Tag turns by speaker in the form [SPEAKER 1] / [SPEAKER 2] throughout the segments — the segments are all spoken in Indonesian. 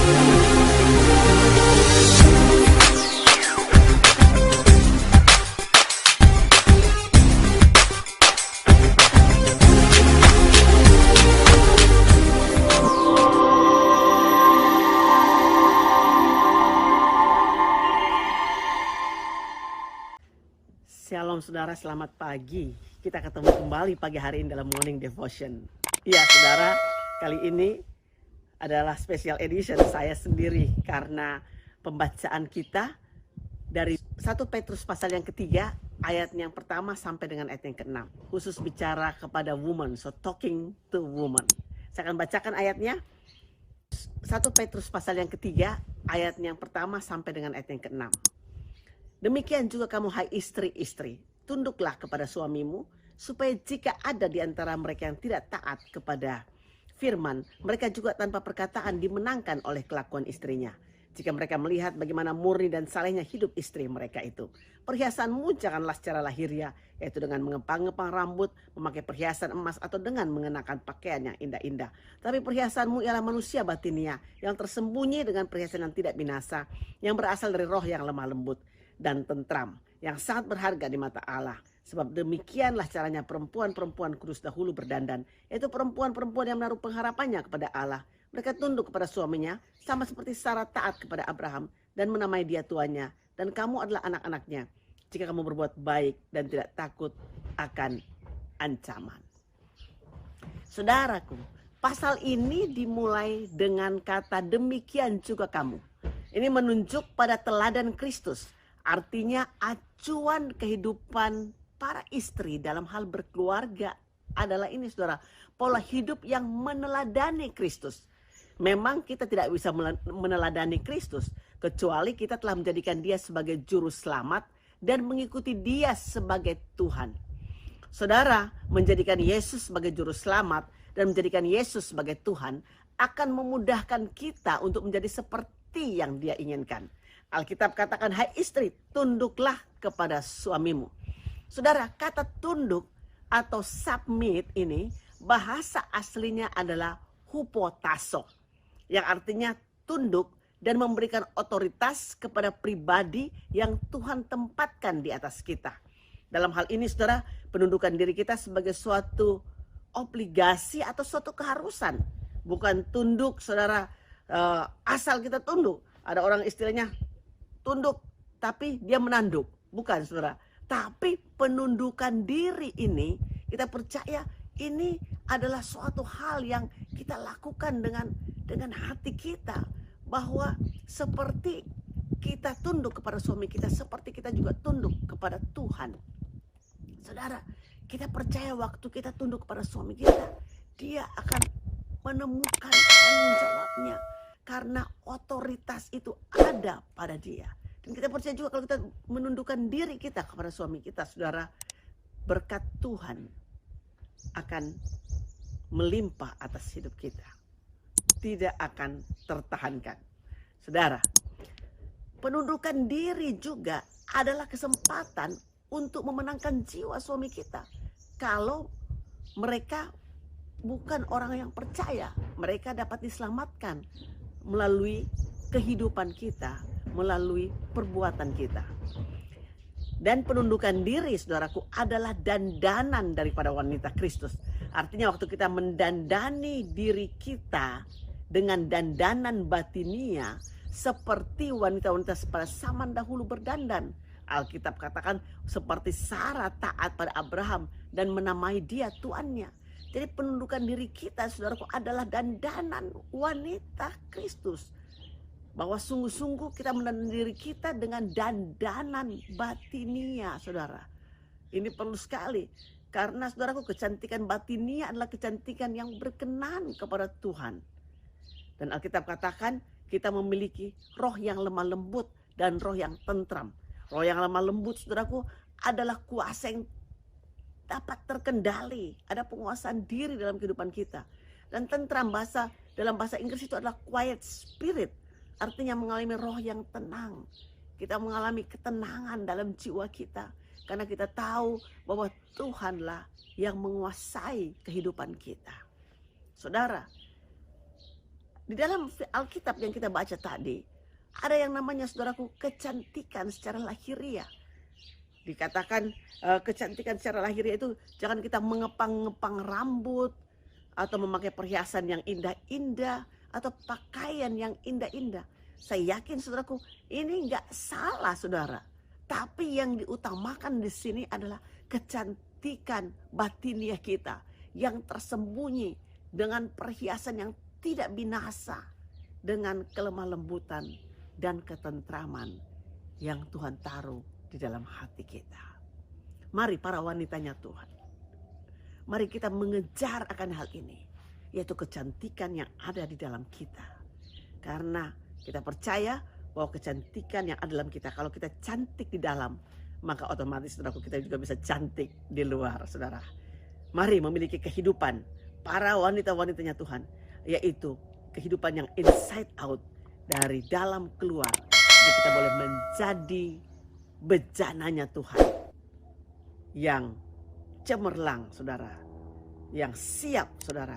[SPEAKER 1] Shalom saudara, selamat pagi. Kita ketemu kembali pagi hari ini dalam Morning Devotion. Ya saudara, kali ini adalah special edition saya sendiri karena pembacaan kita dari 1 Petrus pasal yang ketiga ayat yang pertama sampai dengan ayat yang ke-6. Khusus bicara kepada woman, so talking to woman. Saya akan bacakan ayatnya. 1 Petrus pasal yang ketiga ayat yang pertama sampai dengan ayat yang ke-6. Demikian juga kamu hai istri-istri, tunduklah kepada suamimu, supaya jika ada di antara mereka yang tidak taat kepada firman, mereka juga tanpa perkataan dimenangkan oleh kelakuan istrinya. Jika mereka melihat bagaimana murni dan salehnya hidup istri mereka itu. Perhiasanmu janganlah secara lahiriah, yaitu dengan mengepang-ngepang rambut, memakai perhiasan emas, atau dengan mengenakan pakaian yang indah-indah. Tapi perhiasanmu ialah manusia batinia, yang tersembunyi dengan perhiasan yang tidak binasa, yang berasal dari roh yang lemah lembut dan tentram, yang sangat berharga di mata Allah. Sebab demikianlah caranya perempuan-perempuan kudus dahulu berdandan, yaitu perempuan-perempuan yang menaruh pengharapannya kepada Allah. Mereka tunduk kepada suaminya, sama seperti Sarah taat kepada Abraham dan menamai dia tuannya. Dan kamu adalah anak-anaknya, jika kamu berbuat baik dan tidak takut akan ancaman. Saudaraku, pasal ini dimulai dengan kata demikian juga kamu. Ini menunjuk pada teladan Kristus. Artinya acuan kehidupan para istri dalam hal berkeluarga adalah ini saudara. Pola hidup yang meneladani Kristus. Memang kita tidak bisa meneladani Kristus kecuali kita telah menjadikan dia sebagai juru selamat dan mengikuti dia sebagai Tuhan. Saudara, menjadikan Yesus sebagai juru selamat dan menjadikan Yesus sebagai Tuhan akan memudahkan kita untuk menjadi seperti yang dia inginkan. Alkitab katakan, hai istri, tunduklah kepada suamimu. Saudara, kata tunduk atau submit ini bahasa aslinya adalah hupotasso, yang artinya tunduk dan memberikan otoritas kepada pribadi yang Tuhan tempatkan di atas kita. Dalam hal ini saudara, penundukan diri kita sebagai suatu obligasi atau suatu keharusan. Bukan tunduk saudara asal kita tunduk. Ada orang istilahnya tunduk tapi dia menanduk. Bukan saudara. Tapi penundukan diri ini kita percaya ini adalah suatu hal yang kita lakukan dengan hati kita. Bahwa seperti kita tunduk kepada suami kita, seperti kita juga tunduk kepada Tuhan. Saudara, kita percaya waktu kita tunduk kepada suami kita, dia akan menemukan tanggung jawabnya. Karena otoritas itu ada pada dia. Dan kita percaya juga kalau kita menundukkan diri kita kepada suami kita, saudara, berkat Tuhan akan melimpah atas hidup kita. Tidak akan tertahankan. Saudara, penundukan diri juga adalah kesempatan untuk memenangkan jiwa suami kita. Kalau mereka bukan orang yang percaya, mereka dapat diselamatkan melalui kehidupan kita, melalui perbuatan kita. Dan penundukan diri, saudaraku, adalah dandanan daripada wanita Kristus. Artinya waktu kita mendandani diri kita dengan dandanan batinia, seperti wanita-wanita pada zaman dahulu berdandan. Alkitab katakan seperti Sarah taat pada Abraham dan menamai dia tuannya. Jadi penundukan diri kita, saudaraku, adalah dandanan wanita Kristus. Bahwa sungguh-sungguh kita mendandani diri kita dengan dandanan batinia, saudara. Ini perlu sekali. Karena saudaraku, kecantikan batinia adalah kecantikan yang berkenan kepada Tuhan. Dan Alkitab katakan kita memiliki roh yang lemah lembut dan roh yang tentram. Roh yang lemah lembut, saudaraku, adalah kuasa yang dapat terkendali, ada penguasaan diri dalam kehidupan kita. Dan tentram dalam bahasa Inggris itu adalah quiet spirit, artinya mengalami roh yang tenang. Kita mengalami ketenangan dalam jiwa kita karena kita tahu bahwa Tuhanlah yang menguasai kehidupan kita. Saudara, Di dalam Alkitab yang kita baca tadi, ada yang namanya saudaraku kecantikan secara lahiriah. Dikatakan kecantikan secara lahiriah itu jangan kita mengepang-ngepang rambut atau memakai perhiasan yang indah-indah atau pakaian yang indah-indah. Saya yakin saudaraku ini nggak salah saudara. Tapi yang diutamakan di sini adalah kecantikan batiniah kita yang tersembunyi dengan perhiasan yang tidak binasa, dengan kelemah lembutan dan ketentraman yang Tuhan taruh di dalam hati kita. Mari para wanitanya Tuhan, mari kita mengejar akan hal ini, yaitu kecantikan yang ada di dalam kita. Karena kita percaya bahwa kecantikan yang ada dalam kita, kalau kita cantik di dalam, maka otomatis saudaraku kita juga bisa cantik di luar, saudara. Mari memiliki kehidupan para wanita-wanitanya Tuhan, yaitu kehidupan yang inside out, dari dalam keluar. Jadi kita boleh menjadi bejananya Tuhan yang cemerlang, saudara, yang siap, saudara,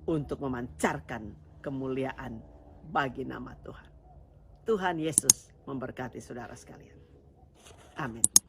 [SPEAKER 1] untuk memancarkan kemuliaan bagi nama Tuhan. Tuhan Yesus memberkati saudara sekalian. Amin.